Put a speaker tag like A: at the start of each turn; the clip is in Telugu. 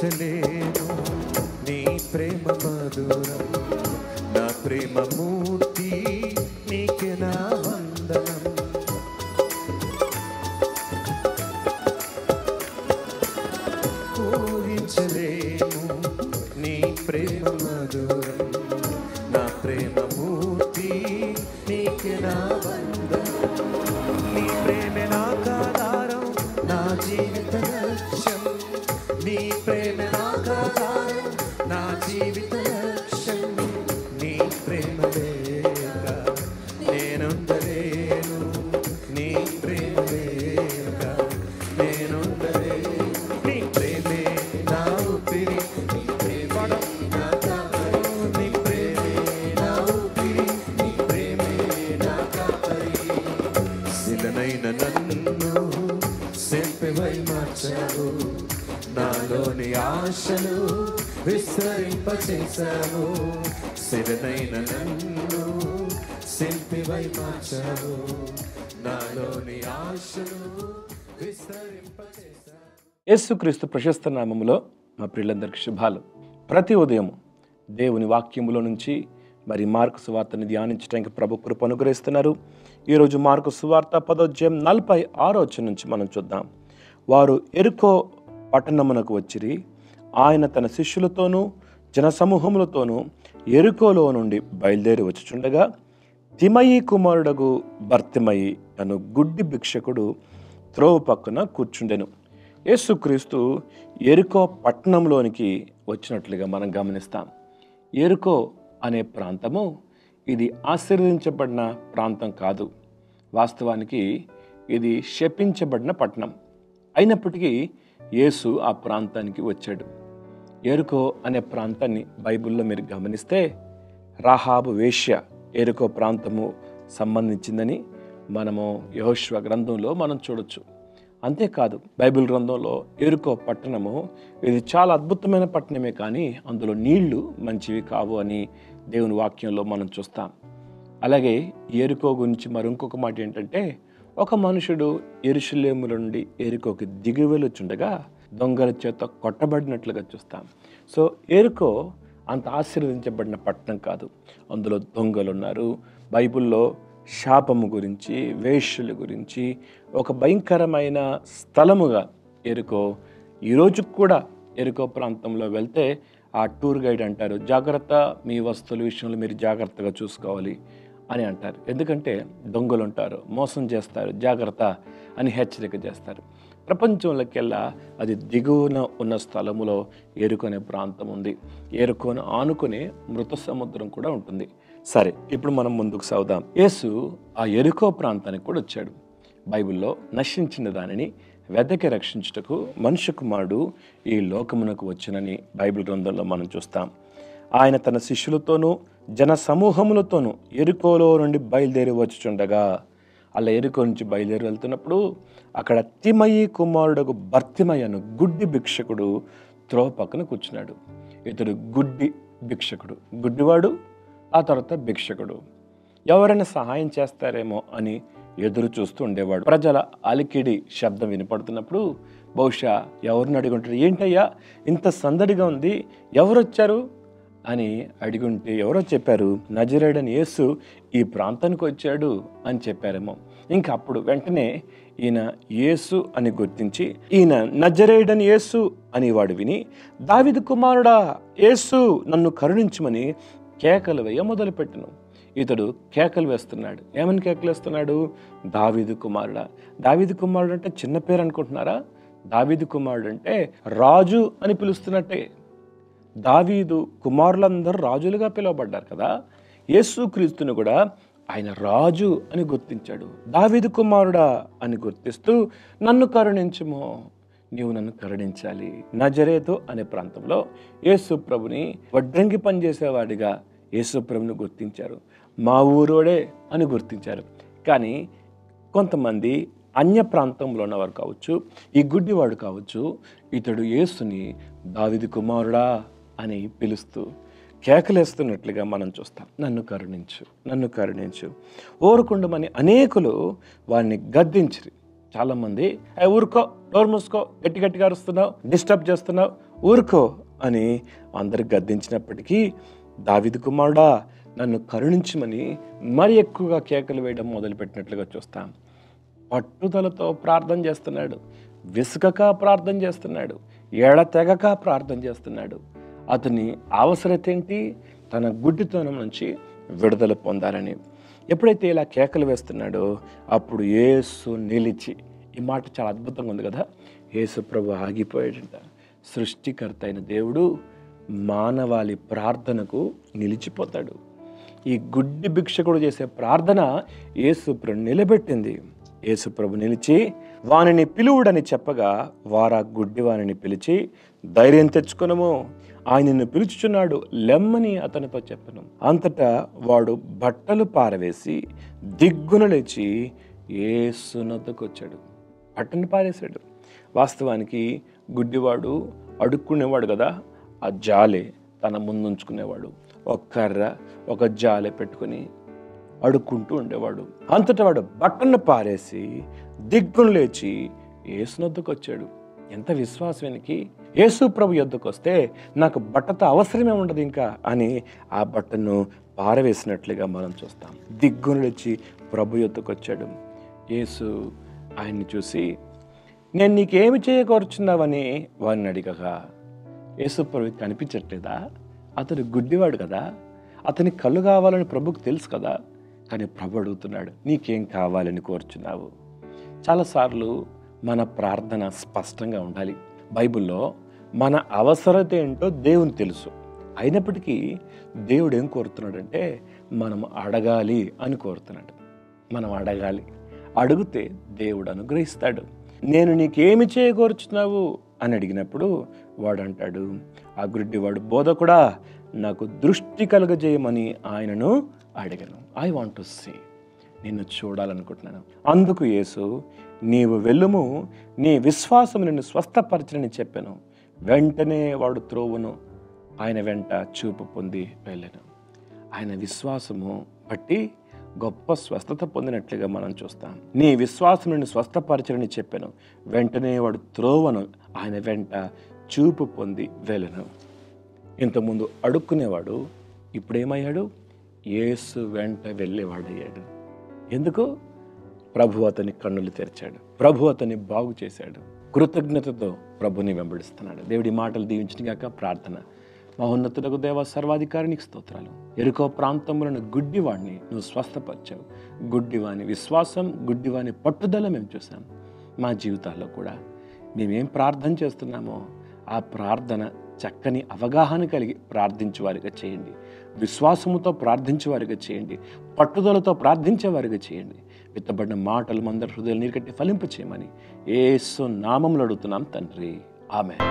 A: ఊహించలేను నీ ప్రేమ మధురం, నా ప్రేమ మూర్తి నీకే నా వందనం. ఊహించలేను నీ ప్రేమ మధురం, నా ప్రేమ మూర్తి నీకే నా వందనం. నీ ప్రేమే నాకు ఆధారం, నా జీవిత లక్ష్యం. నీ ప్రేమ నాకు ఆధారం, నా జీవిత లక్ష్యం. నీ ప్రేమ లేక నేనుండలేను, నీ ప్రేమ లేక నేనుండలేను. నీ ప్రేమే నా ఊపిరి, నీ ప్రేమ నా కాపరి. నీ ప్రేమే నా ఊపిరి, నీ ప్రేమే నా కాపరి. శిలనైన నన్ను శిల్పివై మార్చావు, నాలోని ఆశలు విస్తరింపచేశావు. శిలనైన నన్ను శిల్పివై మార్చావు, నాలోని ఆశలు విస్తరింపచేశావు.
B: యేసుక్రీస్తు ప్రశస్త నామములో మా ప్రియులందరికీ శుభాలు. ప్రతి ఉదయం దేవుని వాక్యములో నుంచి మరి మార్కు సువార్తని ధ్యానించడానికి ప్రభు కృప అనుగ్రహిస్తున్నారు. ఈరోజు మార్కు సువార్త 10:46 నుంచి మనం చూద్దాం. వారు ఎరుకో పట్టణమునకు వచ్చిరి. ఆయన తన శిష్యులతోనూ జనసమూహములతోనూ ఎరుకోలో నుండి బయలుదేరి వచ్చుచుండగా తిమయి కుమారుడగు బర్తిమయి అను గుడ్డి భిక్షకుడు త్రోవ పక్కన కూర్చుండెను. యేసుక్రీస్తు ఎరుకో పట్టణంలోనికి వచ్చినట్లుగా మనం గమనిస్తాం. ఎరుకో అనే ప్రాంతము ఇది ఆశీర్వదించబడిన ప్రాంతం కాదు. వాస్తవానికి ఇది శపించబడిన పట్టణం. అయినప్పటికీ యేసు ఆ ప్రాంతానికి వచ్చాడు. ఎరుకో అనే ప్రాంతాన్ని బైబిల్లో మీరు గమనిస్తే రాహాబు వేశ్య ఎరుకో ప్రాంతము సంబంధించిందని మనము యెహోషువ గ్రంథంలో మనం చూడొచ్చు. అంతేకాదు, బైబిల్ గ్రంథంలో ఎరుకో పట్టణము ఇది చాలా అద్భుతమైన పట్టణమే, కానీ అందులో నీళ్లు మంచివి కావు అని దేవుని వాక్యంలో మనం చూస్తాం. అలాగే ఎరుకో గురించి మరొక మాట ఏంటంటే, ఒక మనుషుడు యెరూషలేము నుండి ఎరుకోకి దిగి వెళ్ళుచుండగా దొంగల చేత కొట్టబడినట్లుగా చూస్తాం. సో ఎరుకో అంత ఆశీర్వదించబడిన పట్టణం కాదు. అందులో దొంగలు ఉన్నారు. బైబిల్లో శాపము గురించి, వేశ్యల గురించి ఒక భయంకరమైన స్థలముగా ఎరుకో. ఈరోజు కూడా ఎరుకో ప్రాంతంలో వెళ్తే ఆ టూర్ గైడ్ అంటారు, జాగ్రత్త, మీ వస్తువుల విషయంలో మీరు జాగ్రత్తగా చూసుకోవాలి అని అంటారు. ఎందుకంటే దొంగలు ఉంటారు, మోసం చేస్తారు, జాగ్రత్త అని హెచ్చరిక చేస్తారు. ప్రపంచంలోకెల్లా అది దిగువన ఉన్న స్థలములో ఎరుకో అనే ప్రాంతం ఉంది. ఎరుకోను ఆనుకునే మృత సముద్రం కూడా ఉంటుంది. సరే, ఇప్పుడు మనం ముందుకు సాగుదాం. యేసు ఆ ఎరుకో ప్రాంతానికి కూడా వచ్చాడు. బైబిల్లో నశించిన దానిని వెదకి రక్షించుటకు మనుష్య కుమారుడు ఈ లోకమునకు వచ్చునని బైబిల్ గ్రంథంలో మనం చూస్తాం. ఆయన తన శిష్యులతోనూ జన సమూహములతోనూ ఎరుకోలో నుండి బయలుదేరి వచ్చుచుండగా, అలా ఎరుకో నుంచి బయలుదేరి వెళ్తున్నప్పుడు అక్కడ తిమయి కుమారుడు బర్తిమయి అను గుడ్డి భిక్షకుడు త్రోవ పక్కన కూర్చున్నాడు. ఇతడు గుడ్డి భిక్షకుడు, గుడ్డివాడు, ఆ తర్వాత భిక్షకుడు. ఎవరైనా సహాయం చేస్తారేమో అని ఎదురు చూస్తూ ఉండేవాడు. ప్రజల అలికిడి శబ్దం వినపడుతున్నప్పుడు బహుశా ఎవరిని అడుగుంటారు, ఏంటయ్యా ఇంత సందడిగా ఉంది, ఎవరొచ్చారు అని అడిగుంటే ఎవరో చెప్పారు, నజరేయుడైన యేసు ఈ ప్రాంతానికి వచ్చాడు అని చెప్పారేమో. ఇంకా అప్పుడు వెంటనే ఈయన యేసు అని గుర్తించి, ఈయన నజరేయుడైన యేసు అని వాడు విని, దావీదు కుమారుడా యేసు నన్ను కరుణించమని కేకలు వేయ మొదలుపెట్టను. ఇతడు కేకలు వేస్తున్నాడు. ఏమని కేకలు వేస్తున్నాడు? దావీదు కుమారుడా. దావీదు కుమారుడు అంటే చిన్న పేరు అనుకుంటున్నారా? దావీదు కుమారుడు అంటే రాజు అని పిలుస్తున్నట్టే. దావీదు కుమారులందరూ రాజులుగా పిలువబడ్డారు కదా. యేసుక్రీస్తుని కూడా ఆయన రాజు అని గుర్తించాడు. దావీదు కుమారుడా అని గుర్తిస్తూ, నన్ను కరుణించుము, నీవు నన్ను కరుణించాలి. నజరేతు అనే ప్రాంతంలో యేసు ప్రభుని వడ్రంగి పనిచేసేవాడిగా యేసు ప్రభుని గుర్తించారు. మా ఊరోడే అని గుర్తించారు. కానీ కొంతమంది అన్య ప్రాంతంలో ఉన్నవారు కావచ్చు, ఈ గుడ్డివాడు కావచ్చు, ఇతడు యేసుని దావీదు కుమారుడా అని పిలుస్తూ కేకలేస్తున్నట్లుగా మనం చూస్తాం. నన్ను కరుణించు, నన్ను కరుణించు. ఓరుకుండమని అనేకులు వారిని గద్దించిరి. చాలామంది ఊరుకో, డోర్ మూసుకో, గట్టి గట్టిగా అరుస్తున్నావు, డిస్టర్బ్ చేస్తున్నావు, ఊరుకో అని అందరికి గద్దించినప్పటికీ దావీదు కుమారుడా నన్ను కరుణించమని మరి ఎక్కువగా కేకలు వేయడం మొదలుపెట్టినట్లుగా చూస్తాం. పట్టుదలతో ప్రార్థన చేస్తున్నాడు, విసుగక ప్రార్థన చేస్తున్నాడు, ఎడతెగక ప్రార్థన చేస్తున్నాడు. అతని అవసరత ఏంటి? తన గుడ్డితనం నుంచి విడుదల పొందాలని. ఎప్పుడైతే ఇలా కేకలు వేస్తున్నాడో అప్పుడు యేసు నిలిచి, ఈ మాట చాలా అద్భుతంగా ఉంది కదా, యేసు ప్రభు ఆగిపోయాడంట. సృష్టికర్త అయిన దేవుడు మానవాళి ప్రార్థనకు నిలిచిపోతాడు. ఈ గుడ్డి భిక్షకుడు చేసే ప్రార్థన యేసు ప్రభు నిలబెట్టింది. యేసు ప్రభు నిలిచి వానిని పిలువుడని చెప్పగా వారా గుడ్డి వానిని పిలిచి ధైర్యం తెచ్చుకొనుము, ఆయనను పిలుచుచున్నాడు లెమ్మని అతనితో చెప్పను. అంతటా వాడు బట్టలు పారవేసి దిగ్గున లేచి యేసునొద్దకు వచ్చాడు. బట్టను పారేశాడు. వాస్తవానికి గుడ్డివాడు అడుక్కునేవాడు కదా, ఆ జాలే తన ముందుంచుకునేవాడు. ఒక కర్ర, ఒక జాలే పెట్టుకుని అడుక్కుంటూ ఉండేవాడు. అంతటా వాడు బట్టను పారేసి దిగ్గును లేచి యేసునొద్దకు వచ్చాడు. ఎంత విశ్వాసానికి! యేసు ప్రభు యొద్దకు వస్తే నాకు బట్టతో అవసరమే ఉండదు ఇంకా అని ఆ బట్టను పారవేసినట్లుగా మనం చూస్తాం. దిగ్గును లేచి ప్రభు యొద్దకు వచ్చాడు. యేసు ఆయన్ని చూసి నేను నీకేమి చేయకూర్చున్నావని వాడిని అడిగగా యేసు ప్రభు కనిపించట్లేదా? అతడు గుడ్డివాడు కదా, అతని కళ్ళు కావాలని ప్రభుకు తెలుసు కదా. కానీ ప్రభు అడుగుతున్నాడు, నీకేం కావాలని కోరుచున్నావు? చాలాసార్లు మన ప్రార్థన స్పష్టంగా ఉండాలి. బైబిల్లో మన అవసరత ఏంటో దేవుని తెలుసు. అయినప్పటికీ దేవుడు ఏం కోరుతున్నాడంటే మనం అడగాలి అని కోరుతున్నాడు. మనం అడగాలి, అడిగితే దేవుడు అనుగ్రహిస్తాడు. నేను నీకేమి చేయకూర్చున్నావు అని అడిగినప్పుడు వాడు అంటాడు, ఆ గుడ్డివాడు, బోధకుడా నాకు దృష్టి కలుగజేయమని ఆయనను అడిగాను. ఐ వాంట్ టు సీ, నిన్ను చూడాలనుకుంటున్నాను. అందుకు యేసు నీవు వెళ్ళుము, నీ విశ్వాసం నిన్ను స్వస్థపరచని చెప్పాను. వెంటనే వాడు త్రోవను ఆయన వెంట చూపు పొంది వెళ్ళాను. ఆయన విశ్వాసము బట్టి గొప్ప స్వస్థత పొందినట్లుగా మనం చూస్తాం. నీ విశ్వాసం నిన్ను స్వస్థపరచని చెప్పాను. వెంటనే వాడు త్రోవను ఆయన వెంట చూపు పొంది వెళ్ళను. ఇంతకుముందు అడుక్కునేవాడు ఇప్పుడేమయ్యాడు? యేసు వెంట వెళ్ళేవాడయ్యాడు. ఎందుకు? ప్రభు అతని కన్నులు తెరిచాడు, ప్రభు అతన్ని బాగు చేశాడు. కృతజ్ఞతతో ప్రభుని వెంబడిస్తున్నాడు. దేవుడి మాటలు దీవించినగాక. ప్రార్థన. మహోన్నతుడకు దేవ, సర్వాధికారికి స్తోత్రాలు. ఎరుకో ప్రాంతంలోని గుడ్డివాడిని నువ్వు స్వస్థపరిచావు. గుడ్డివాని విశ్వాసం, గుడ్డివాని పట్టుదల మేము చూసాం. మా జీవితాల్లో కూడా మేమేం ప్రార్థన చేస్తున్నామో ఆ ప్రార్థన చక్కని అవగాహన కలిగి ప్రార్థించేవారిగా చేయండి. విశ్వాసముతో ప్రార్థించేవారిగా చేయండి. పట్టుదలతో ప్రార్థించేవారిగా చేయండి. విత్తబడిన మాటలు మందరి హృదయాలు నీరు కట్టి ఫలింప చేయమని యేసు నామములో అడుగుతున్నాం తండ్రి. ఆమేన్.